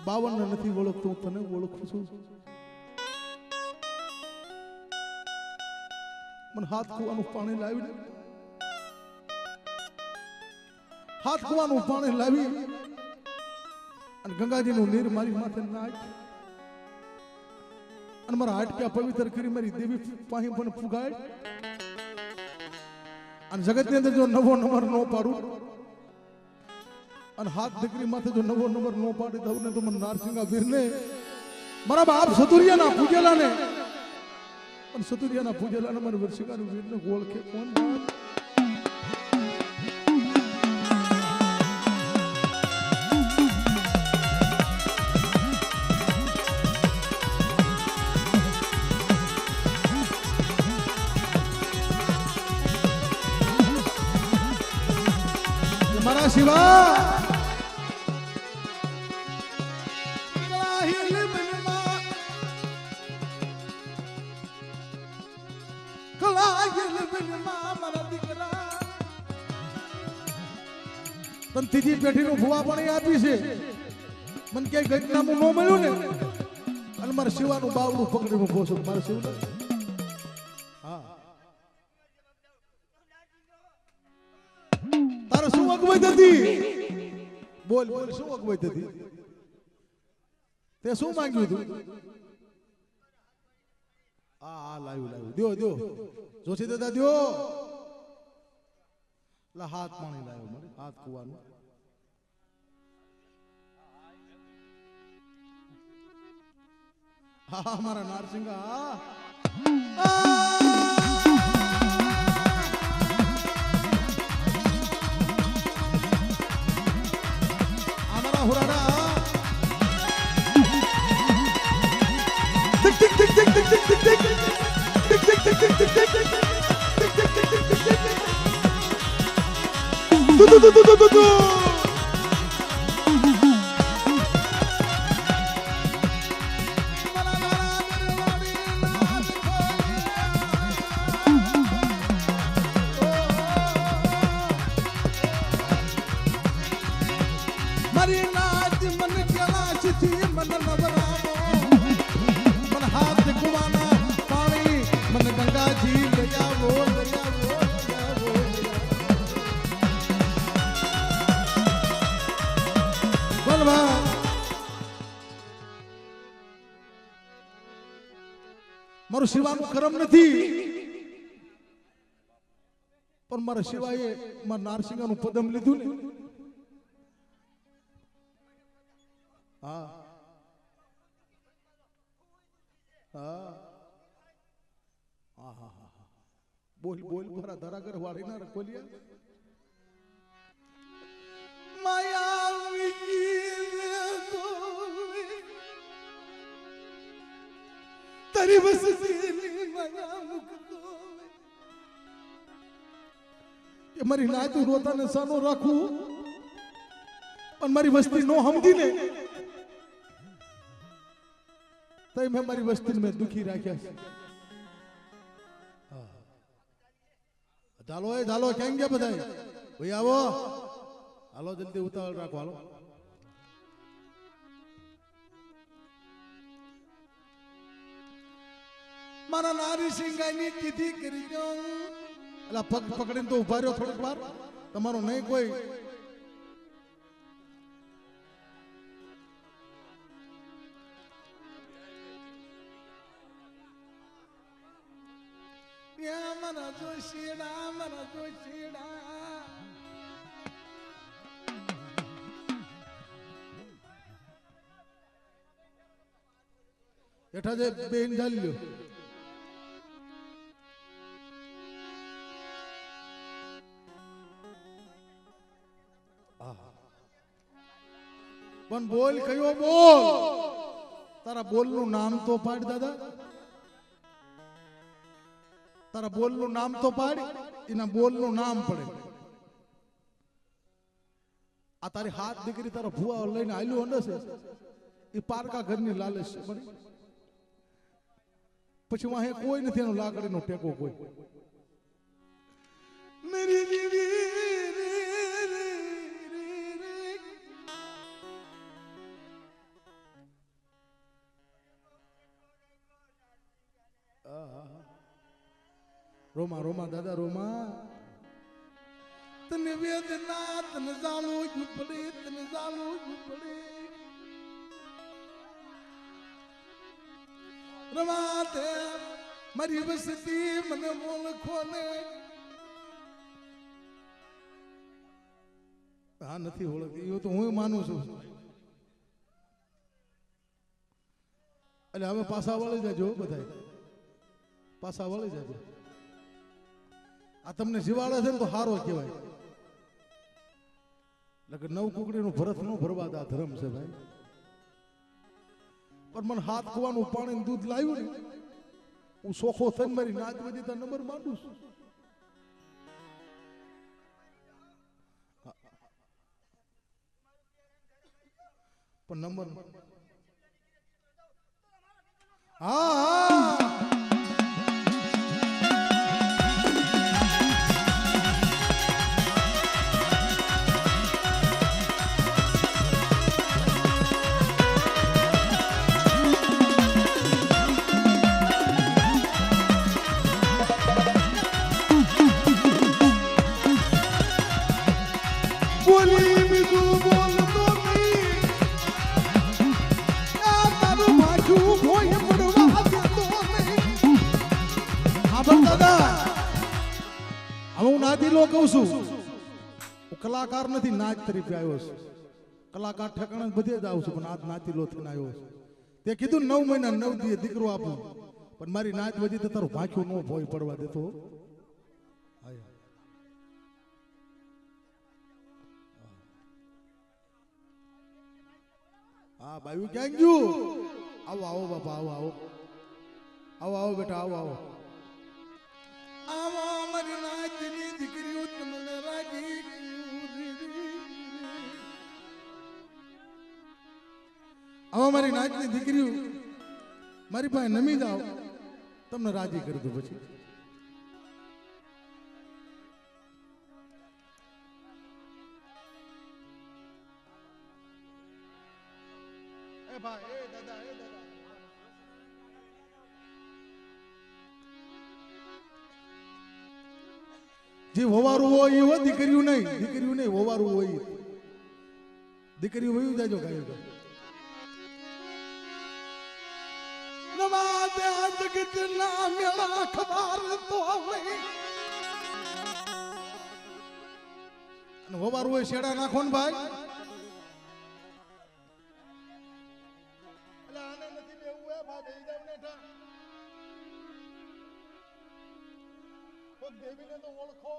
52 ને નથી ઓળખતો હું તને ઓળખું છું. મને હાથ કુવાનું પાણી લાવી દે. હાથ કુવાનું પાણી લાવી અને ગંગાજીનું નીર મારી માથે નાખ અને મારા હાડક્યા પવિત્ર કરી મારી દેવી પાસે પણ ફુગાડ અને જગતની અંદર જો નવો નંબર ન પાડું અને હાથ દીકરી માથે જો નવો નંબર ન પાડી દઉં ને તો મને નારસિંગા વીરને મારા બાપ સતુરિયાના પૂજેલા ને અને સતુરિયાના પૂજેલા ને મને વર્ષિકાનું વીરને ઓળખે કોણ? મારા શિવા ત્રીજી પેઢીનું ભુવા પાણી આપી છે. મને ક્યાંય ગજનામું ન મળ્યું ને અને મારા શિવાનું બાવડું પકડીને ઉભો છું. મારા શિવ હા તારે શું અગવડ હતી? બોલ બોલ શું અગવડ હતી? તે શું માંગ્યું હતું? હા લાવ્યું દ્યો દ્યો જોશી દાદા દ્યો. હાથ પાણી લાવ્યો મને હાથ કુવાનું. હા મારા નારસિંગા અમારા હુરાડા ટિક ટિક ટિક ટિક ટિક ટિક ટિક ટિક ટિક ટિક ટિક ટિક મારી નાચ મન કેલાશથી મન નવરાવો મન હાથ કુવાના પાણી મન ગંગાજી લઈ આવો લઈ આવો લઈ આવો. બોલવા મારું શિવાનું કરમ નથી પણ મારા શિવાએ મારા નારસિંગાનું પદમ લીધું ને. હા હા હા હા હા બોલ બોલ મારા ધરાગર વાળી ના રખોલિયા માયા તારી વસતી માયા મુકતો કે મારી નાતું રોતા ને સાનો રાખું પણ મારી વસ્તી નો સમજી ને તો મેં મારી વસ્તીને મેં દુખી રાખ્યા છે. ચાલો એ ચાલો કેમ ગયા બધા ભાઈ આવો હાલો જલ્દી ઉતાવળ રાખો હાલો. મારા નારી સિંગાઈની કીધી કરી દો એટલે પગ પકડીને તો ઉભા રહ્યો થોડીક વાર. તમારો નહીં કોઈ મારા જોશીડા મારા જોશીડા એઠા જે બેન ઝાલ્યો પણ બોલ કયો બોલ તારા બોલનું નામ તો પાડ દાદા. તારા બોલનું નામ તો પાડ એના બોલનું નામ પડે. આ તારી હાથ દીકરી તારા ભુવા લઈને આલ્યું અંડે છે એ પારકા ઘરની લાલચ છે. પછી વાહે કોઈ નથી એનો લાકડીનો ટેકો કોઈ. મેરી દીદી રોમા રોમા દાદા રોમા તને વેદના તને જાણો જ પડે તને જાણો જ પડે રમા તે મારી વસતી મને ઓળખો ને હા નથી ઓળખતી એવું તો હું માનું છું એટલે હવે પાછા વળી જાજો બધા પાછા વળી જાજો આ તમને જીવાડે છે ને તો સારો કહેવાય એટલે નવ કુકડીનું ભરત નો ભરવા દા ધર્મ છે ભાઈ પણ મને હાથ ખોવાનું પાણી દૂધ લાવ્યું ને હું સોખો થઈને મારી નાચ બધી તો નંબર માંડું છું પણ નંબર હા હા કહું છું હું કલાકાર નથી નાચ તરીકે આવ્યો છું કલાકાર ઠેકાણે બધે જ આવું છું પણ આજ નાતીલો થઈને આવ્યો છું તે કીધું 9 મહિના 9 દિવસ દીકરો આપું પણ મારી નાચ વધી તો તારું ભાખ્યું ન ભોય પડવા દેતો હા બાયું ક્યાં ગયું આવો આવો બાપા આવો આવો આવો આવો બેટા આવો આવો આવો મારી નાચની દીકરીઓ તમને રાજી આવો મારી નાચની દીકરીઓ મારી પાસે નમી જાઓ તમને રાજી કરી દો પછી એ ભાઈ એ દાદા જે હોવારું હોય એવો દીકરીઓ નહીં હોવારું હોય દીકરીઓ વયું જાજો ગાયો નમાદે જગત ના મેળા ખબર તો હોય અને હોવારું હોય શેડા નાખો ને ભાઈ એટલે આને નથી બેવું હે ભાઈ બેહી જાવ ને ઠા કોઈ દેવીને તો ઓળખો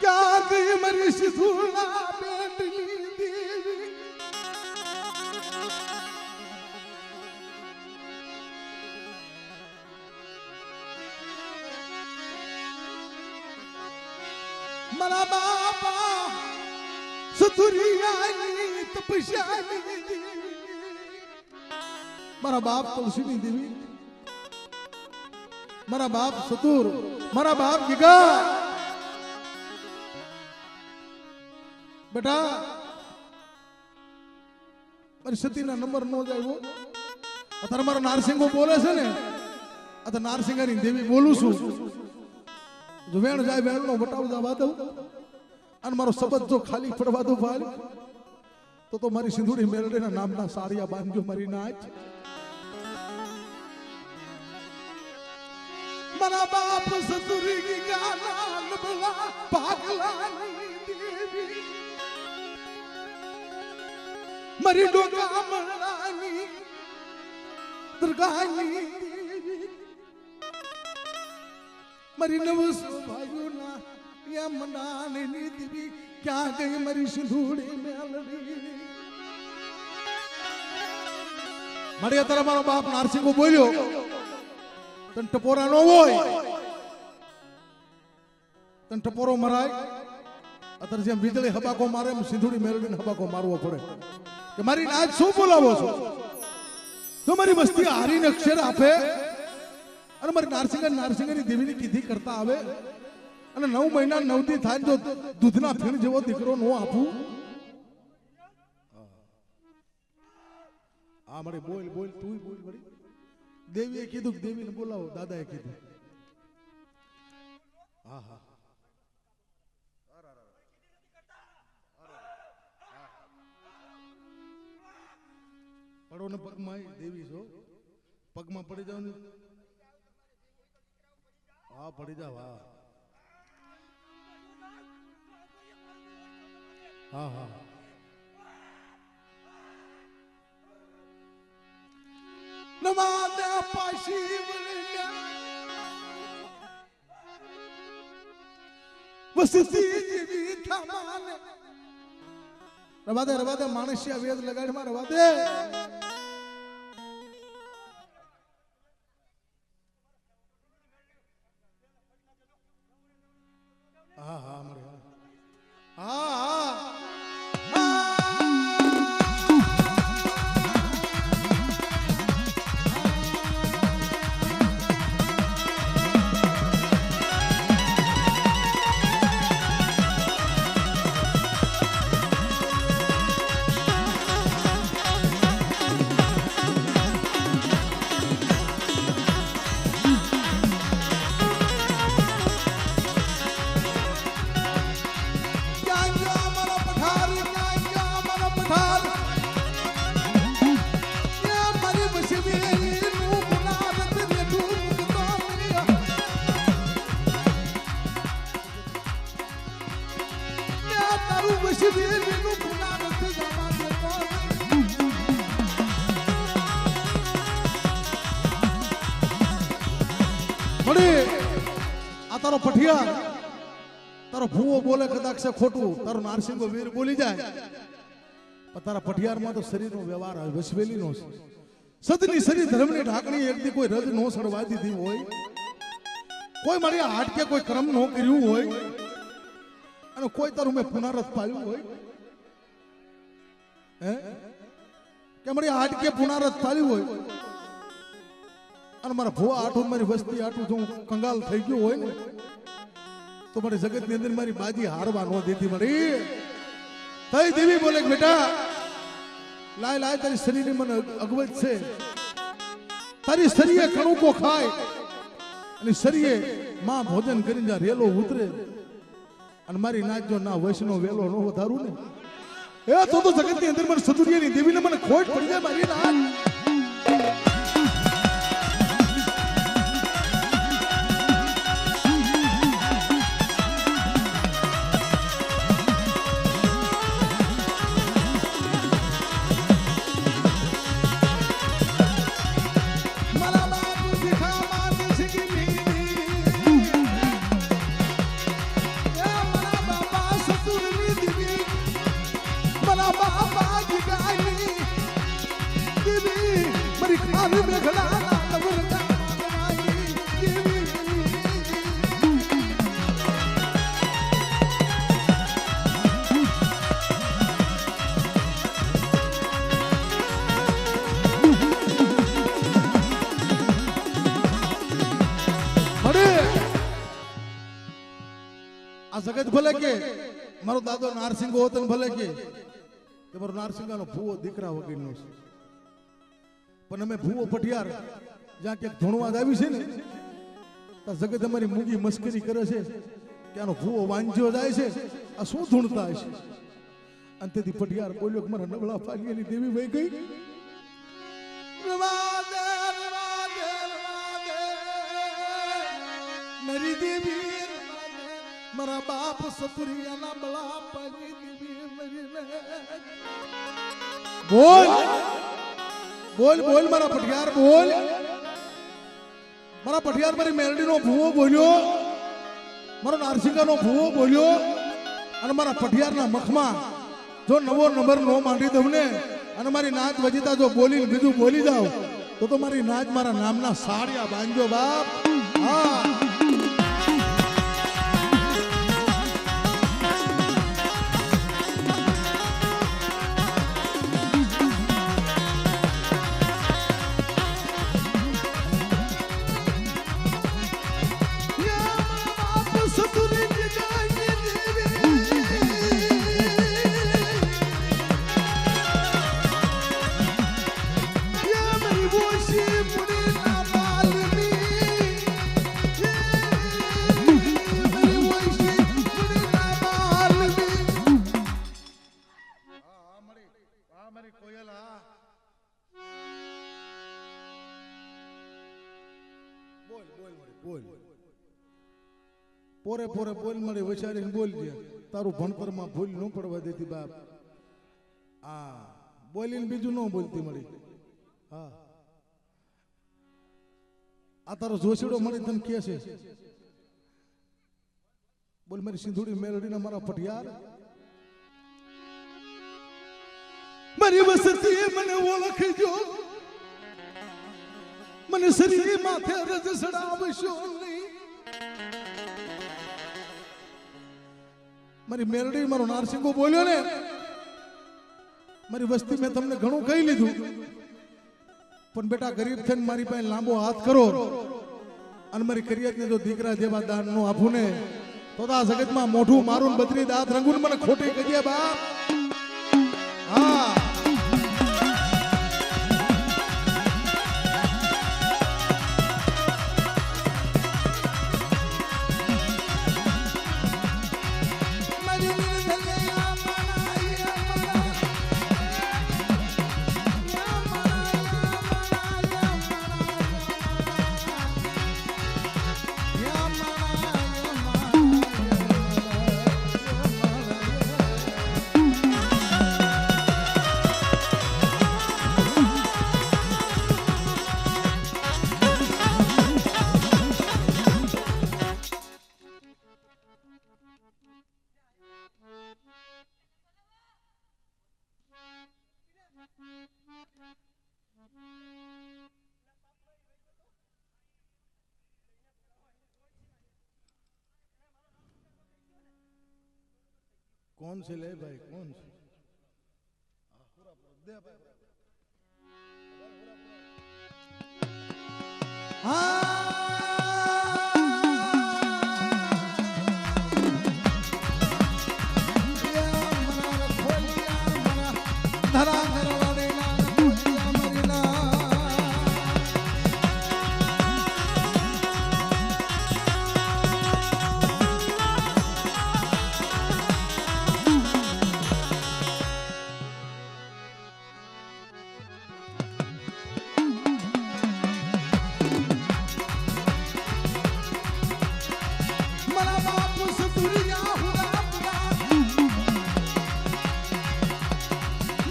ક્યાં ગઈ મારી સિધુલા બેટલી દેવી મારા બાપા સતુરિયાની તપસ્યાની દેવી મારા બાપ તુલસીની દેવી મારા બાપ સતુર મારા બાપ ગીગા બેટા મારી સતીના નંબર નો જાય અત્યારે મારા નારસિંગો બોલે છે ને અત્યારે નારસિંગાની દેવી બોલું છું જો વેણ જાય વેણ નો વટાવ જવા દઉં અને મારો શબ્દ જો ખાલી પડવા દઉં ભાઈ તો મારી સિંધુડી મેલડીના નામના સારિયા બાંધજો મારી નાચ મારા બાપ સતુરી ગાના નબળા પાગલાની દેવી મારી ડોકા મળાની દુર્ગાની દેવી મારી નવસ ભાઈઓના યમનાની દેવી ક્યાં ગઈ મારી સિંધુડી મેલડી મારી અત્યારે મારો બાપ નારસિંગો બોલ્યો તન ટપોરા નો હોય તન ટપોરો મરાય અત્યારે જેમ વીજળી હબાકો મારે એમ સિંધુડી મેલડીને હબાકો મારવો પડે કે મારી નાચ શું બોલાવો છો તો મારી વસ્તી હારીને અક્ષર આપે અને મારી નારસિંગની દેવીની કીધી કરતા આવે અને 9 મહિના 9 દી થાય જો દૂધના ફીણ જેવો દીકરો નો આપું હા મારી બોલ બોલ તું બોલ મારી દેવીએ કીધું દેવીને બોલાવો દાદાએ કીધું હા હા પડો ને પગમાં દેવી છો પગમાં પડી જાવ ને હા પડી જાવ હા હા હા નમાદે પાશી વસતી જીવી થમાને રવાદે માણસિયા વેદ લગાડમાં રવાદે હા હા મારે હા તારો પઠિયા તારો ભૂવો બોલે કદાચ છે ખોટું તારો નારસિંગો વીર બોલી જાય પણ તારા પઠિયારમાં તો શરીરનો વ્યવહાર આવે વસવેલીનો છે સદની શરીર ધર્મની ઢાકણી એકદી કોઈ રજ નો સડવા દીધી હોય કોઈ મારી હાટકે કોઈ કર્મ નો કર્યું હોય અને કોઈ તારું મેં પુનરત પાયું હોય હે કે મારી હાટકે પુનરત પાયું હોય અને મારા ભુવા આઠું મારી વસ્તી આઠું જો કંગાલ થઈ ગયું હોય ને તો મારી જગત ની અંદર મારી બાજી હારવા ન દેતી મારી થઈ દેવી બોલે બેટા લાય લાય તારી શરીરની મને અગવત છે તારી શરીરે કણુકો ખાય અને શરીરે માં ભોજન કરીને જા રેલો ઉતરે અને મારી નાચ જો ના વૈષ્ણવ વેલો ન વધારું ને એ તો જગત ની અંદર મને સતુરિયાની દેવીને મને ખોટ પડી જાય મારી નાચ જગત ભલે કે મારો દાદો નારસિંગો હોત ભલે કે મારો નારસિંગાનો ભૂવો દીકરા વગરનો છે પણ અમે ભૂવો પઠિયાર જ્યાં ક્યાંક ધૂણવાદ આવી છે ને ત્યાં જગત અમારી મૂંગી મસ્કરી કરે છે કે આનો ભૂવો વાંજ્યો જાય છે આ શું ધૂણતા હશે અને તેથી પઠિયાર બોલ્યો કે મારા નબળા ફાગીની દેવી વહી ગઈ મારી દેવી મારા બાપ સતુરિયાના બળા પાજી દીવી મરીને બોલ બોલ બોલ મારા પઠિયાર બોલ મારા પઠિયાર મારી મેરડીનો ભૂવો બોલ્યો મારો નારસિંગાનો ભૂવો બોલ્યો અને મારા પઠિયારના મખમાં જો નવો નંબર નો માંડી દઉં ને અને મારી નાચ વજીતા જો બોલીને બીજું બોલી જાવ તો મારી નાચ મારા નામના સાડિયા બાંધજો બાપ હા બોલ પોરે પોરે બોલ મળી વિચારીને બોલજે તારું ભણતરમાં ભૂલ ન પડવા દેતી બાપ આ બોલીને બીજું ન બોલતી મળી હા આ તારો જોશીડો મળી તને કે છે બોલ મારી સિંધુડી મેલડીના મારા પટિયાર મારી વસતી મને ઓળખજો મને શરીર માથે રજ સડાવશો નહીં મારી મેલડી મારો નારસિંગો બોલ્યો ને મારી વસ્તી મેં તમને ઘણું કહી લીધું પણ બેટા ગરીબ થઈને મારી પાસે લાંબો હાથ કરો અને મારી કરિયતને જો દીકરા જેવા દાન નો આપું ને તો આ જગતમાં મોઢું મારું બદરી દાંત રંગુન મને ખોટી કહીએ બાપ હા कौन से ले भाई कौन से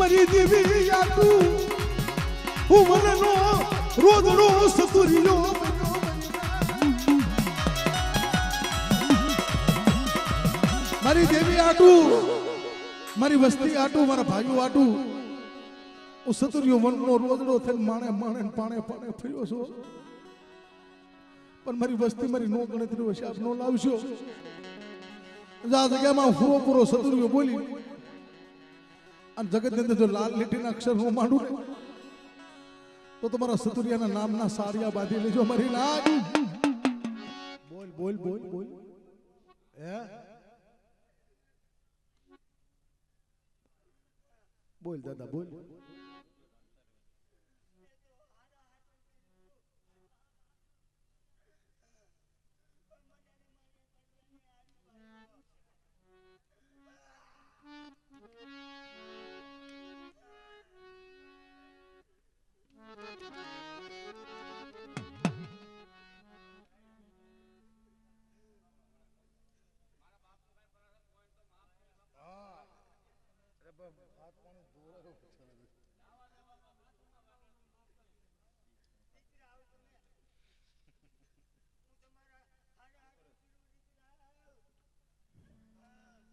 મારી દેવી યાતુ હું મનનો રોજ રોજ સતુરિયો મારી દેવી આટુ મારી વસ્તી આટુ મારા ભાઈઓ આટુ હું સતુરિયો મનનો રોજડો થઈને માણે માણે પાણે પાણે ફર્યો છો પણ મારી વસ્તી મારી નો ગણતરી હિસાબ નો લાવશો આ જગ્યામાં પૂરો પૂરો સતુરિયો બોલી જગત ની અંદર જો લાલ લીટીના અક્ષર હું માંડું ને તો તમારા સતુરિયાના નામના સારિયા બાંધી લેજો મારી નાક બોલ બોલ બોલ બોલ હે બોલ દાદા બોલ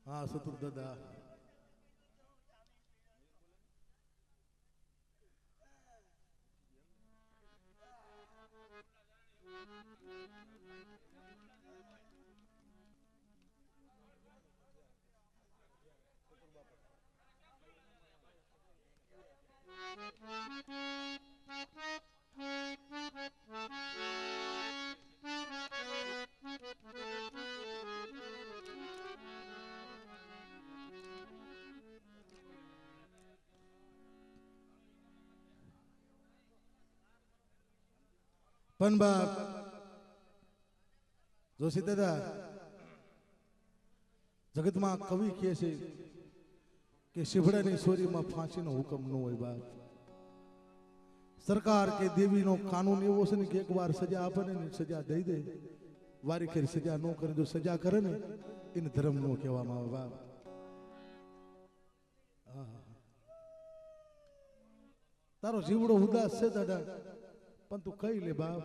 हाँ सतुर दादा પણ બાપ જોશી દાદા જગતમાં કવિ કહે છે કે શિવડાની સોરીમાં ફાંસીનો હુકમ ન હોય બાપ સરકાર કે દેવીનો કાનૂન એવો છે ને કે એકવાર સજા આપે ને સજા દઈ દે, વારી કરી સજા ન કરે, જો સજા કરે ને એને ધર્મ નો કહેવામાં આવે. બાપ તારો જીવડો ઉદાસ છે દાદા, પણ તું કઈ લે બાપ.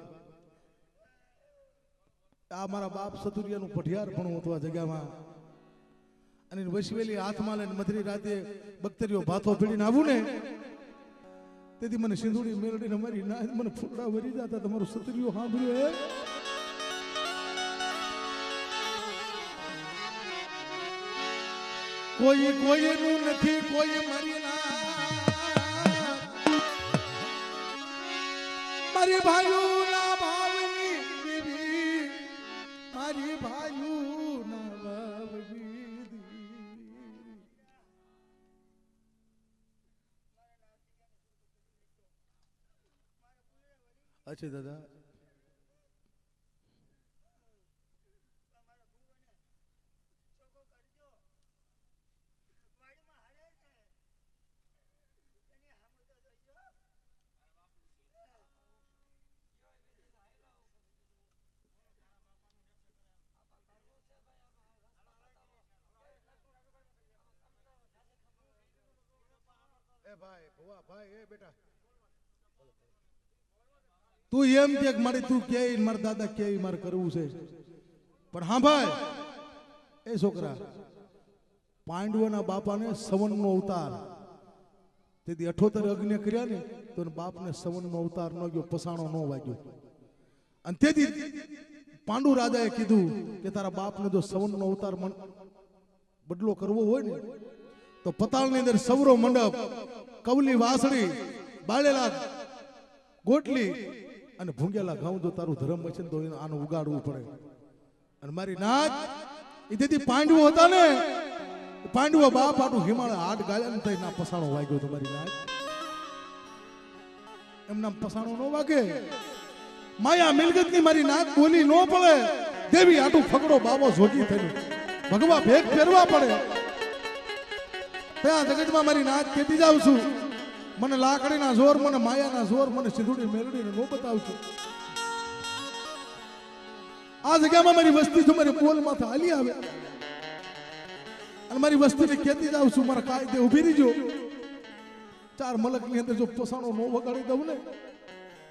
આ મારા બાપ સતુરિયાનું પઢિયાર પણ હતું આ જગ્યામાં, અને વસવેલી હાથમાં લઈને મધરી રાતે બખ્તરીઓ ભાથો પીડીને આવું ને, તેથી મને સિંધુડી મેળડીને મારી ના મને ફૂલડા વરી જતા. તમારું સતુરિયો સાંભળ્યું હે? કોઈ કોઈનું નથી, કોઈ મારી ના મારી ભાઈઓ ના ભાવની દેવી, મારી ભાઈઓ ના ભાવની દેવી. અચ્છા દાદા, ભાઈ ભુવા ભાઈ એ બેટા તું એમ કે મારી તું કે મારા દાદા કે મારે કરવું છે, પણ હા ભાઈ એ છોકરા પાંડવોના બાપાને સવનનો અવતાર, તેથી 78 અગ્નિ કર્યા ને તો બાપને સવનનો અવતાર ન ગયો, પસાણો ન વાગ્યો. અને તેથી પાંડુ રાજાએ કીધું કે તારા બાપને જો સવનનો અવતાર બદલો કરવો હોય ને તો પતાળની અંદર સવરો મંડપ, કવલી વાસળી, બાળેલા ગોટલી અને ભૂંગેલા ઘઉં જો તારું ધર્મ છે ને તો આને ઉગાડવું પડે. અને મારી નાચ એ તેથી પાંડવો હતા ને, પાંડવો બાપ આટું હિમાલય હાટ ગાળ્યા ને થઈ ના પસાણો વાગ્યો તો મારી નાચ. એમના પસાણો ન વાગે, માયા મિલકત ની મારી નાક બોલી ન પડે, દેવી આટું ફકડો બાબો જોગી થયું, ભગવા ભેગ ફેરવા પડે. ત્યાં જગતમાં મારી નાચ કેતી જાઉં છું, મને લાકડીના જોર, મને માયાના જોર, મને સિંધુડી મેલડીને નો બતાવજો. આ જગ્યામાં મારી વસ્તી છે, મારી બોલ માથે હાલી આવે, અને મારી વસ્તીને કેતી જાઉં છું મારા કાયદે ઉભી રહીજો. 4 મલકની અંદર જો પસાણો નો વગાડી દઉં ને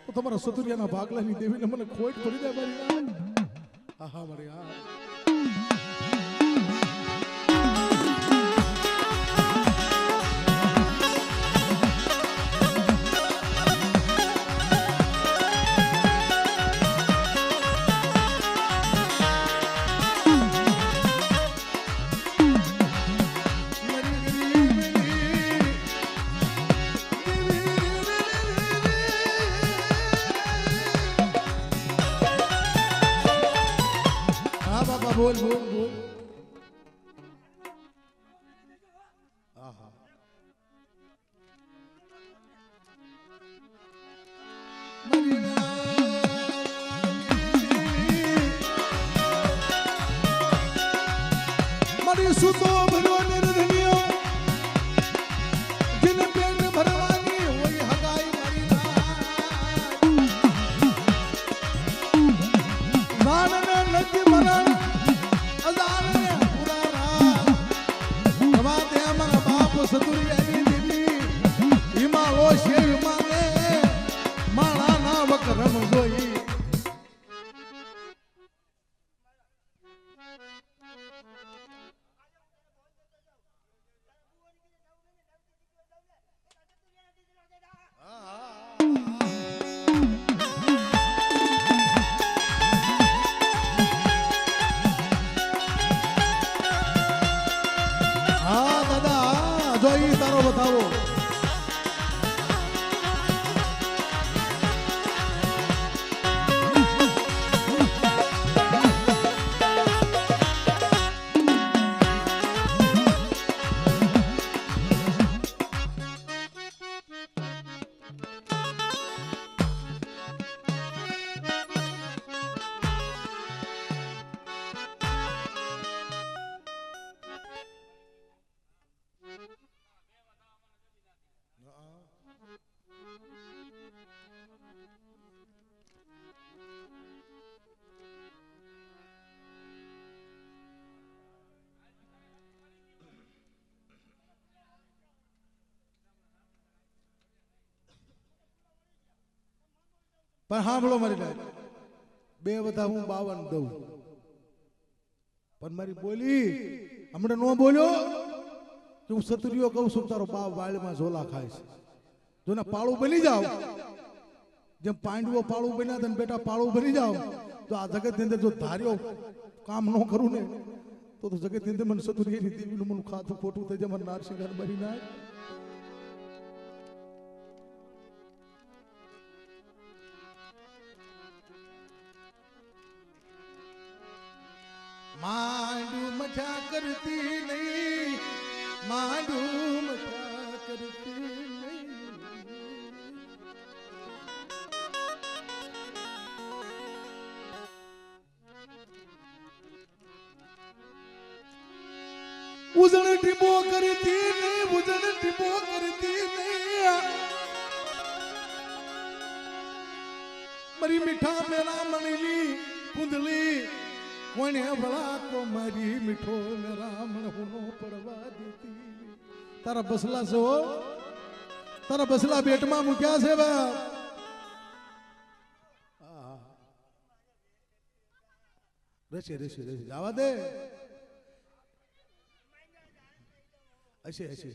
તો તમારા સતુરિયાના ભાગલાની દેવીને મને ખોટ પડી જાય મારી. આહા મારી આ બોલ બોલ બોલ. આહા મારી સુતો ભરો નિર્ધનિયો, જેને પેટ ભરવાની હોય હગાઈ મારી નાન નથી મરણ સતુરિયાની દેવી હિમાલો શેર માને માળાના વકરમ જોઈ. જોઈ તારો બતાવો. પણ સાંભળો મારી લાઈન, 2 વધા હું 52 દઉં, પણ મારી બોલી હમણાં નો બોલ્યો કે હું સતુરિયો કહું છું તારો બાપ વાળમાં ઝોલા ખાય છે. જો ને પાળું બની જાવ, જેમ પાંડવો પાળું બન્યા હતા ને બેટા પાળું બની જાવ, તો આ જગત ની અંદર જો ધાર્યો કામ ન કરું ને તો જગત ની અંદર મને સતુરિયાની દેવીનું મને ખાતું ખોટું થઈ જાય, મને નારસિંહ મરી નાય. માંડू मचा करती नहीं, માંડू मचा करती नहीं. उजड़ टिबो करती नहीं, उजड़ टिबो करती नहीं. मरी मीठा मेरा मनली कुंदली कोने बड़ा को मारी मीठो मेरा मन हुनो પડવા દેતી. તારા બસલા છો, તારા બસલા બેટમાં મૂક્યા છે બાપ. રેશે રેશે રેશે જવા દે. હશે હશે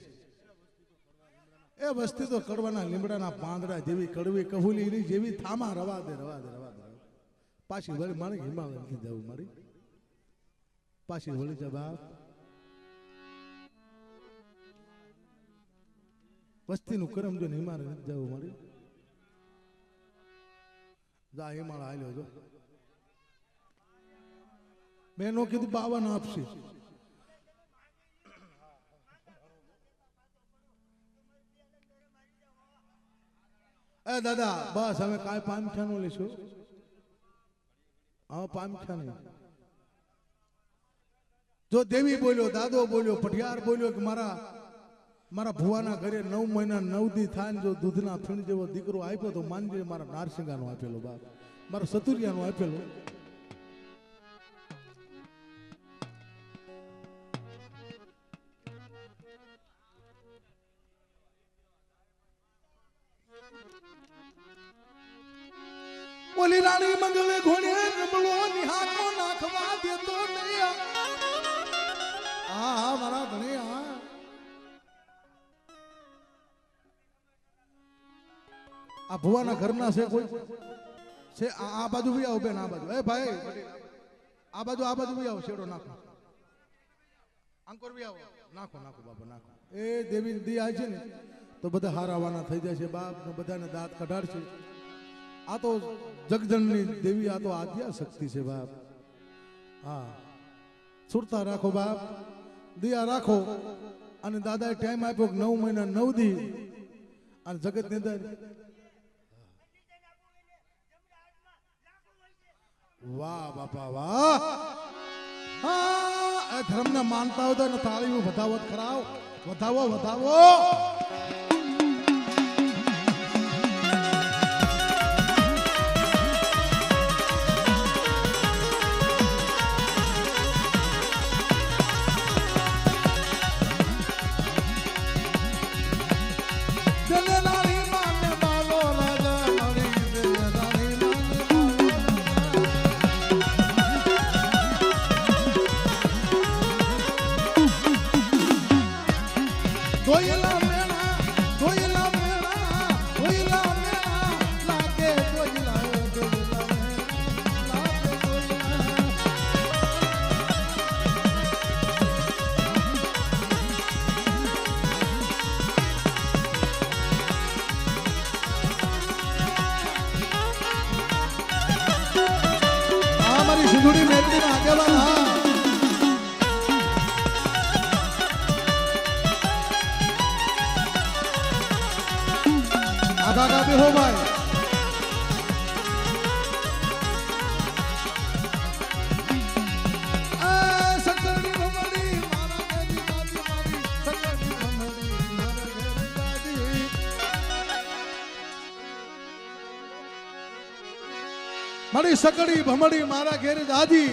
એ વસ્તી તો કડવાના લીમડાના પાંદડા જેવી કડવી કહુલી જેવી થામા રવા દે રવા દે રવા દે. પાછી વળી મારે હિમાલય નથી જવું, મારી પાછી વળી જા બાપ. વસ્તીનું કરમ જો હિમાલય નથી જવું, મારી જા હિમાલય હાલ્યો જો. બેનો કીધું 52 આપશે. એ દાદા બસ હવે કાંઈ પામઠા નો લેશો. હા પામઠા નહીં. જો દેવી બોલ્યો, દાદો બોલ્યો, પઢિયાર બોલ્યો કે મારા ભુવાના ઘરે 9 મહિના 9 દી થાય ને જો દૂધના ફીણ જેવો દીકરો આપ્યો તો માનજે મારા નારસિંગાનો આપેલો બાપ, મારા સતુરિયાનો આપેલો. ઓલી રાણી મંગલે ઘોડે રમલો નિહાકો નાખવા દેતો નહીં. હા મારા ધણી હા. આ ભુવાના ઘરના છે કોઈ છે? આ બાજુ બી આવો બેન, આ બાજુ. એ ભાઈ આ બાજુ બી આવો, શેડો નાખો. અંકોર બી આવો, નાખો નાખો બાબા નાખો. એ દેવી દી આવે છે ને તો બધા હારાવાના થઈ જાય છે બાપ, ને બધાને દાંત કઢાડશે. આ તો જગજનની દેવી, આ તો આદ્યા શક્તિ છે બાપ. હા સુરતા રાખો બાપ, દિયા રાખો. અને દાદાએ ટાઈમ આપ્યો 9 મહિના 9 દી અને જગત ની અંદર. વાહ બાપા વાહ. હા ધર્મને માનતા હોય તો તાળીઓ વધાવો ખરાવ, વધાવો વધાવો. સિંધુડી મેરડીના આગેવાન હા. આગા બેહો ભાઈ. મારી સકડી ભમડી મારા ઘેર દાદી,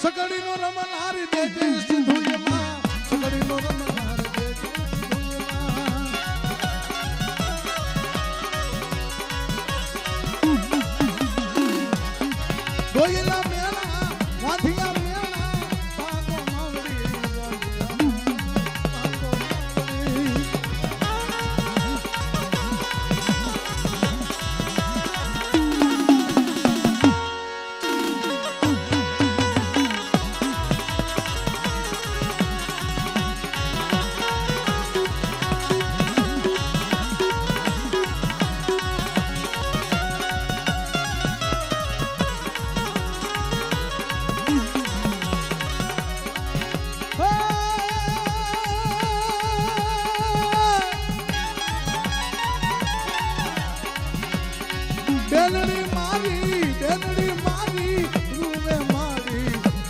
સકડી નો રમન હારી દેજે સિંધુડીમાં, સકડી નો રમન હારી દેજે સિંધુડીમાં.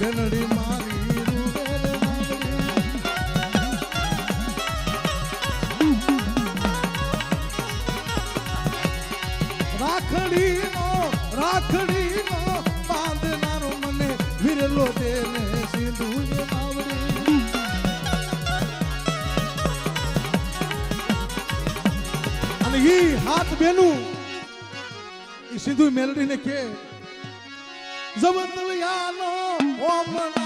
બેનડી મારી રૂડેલ રાખડીનો બાંધનારો મને વિરલો દેને સિંધુ આવડી અને ઈ હાથ બેનું ઈ સિંધુ મેલડીને કે જવતલિયાનો ઓમન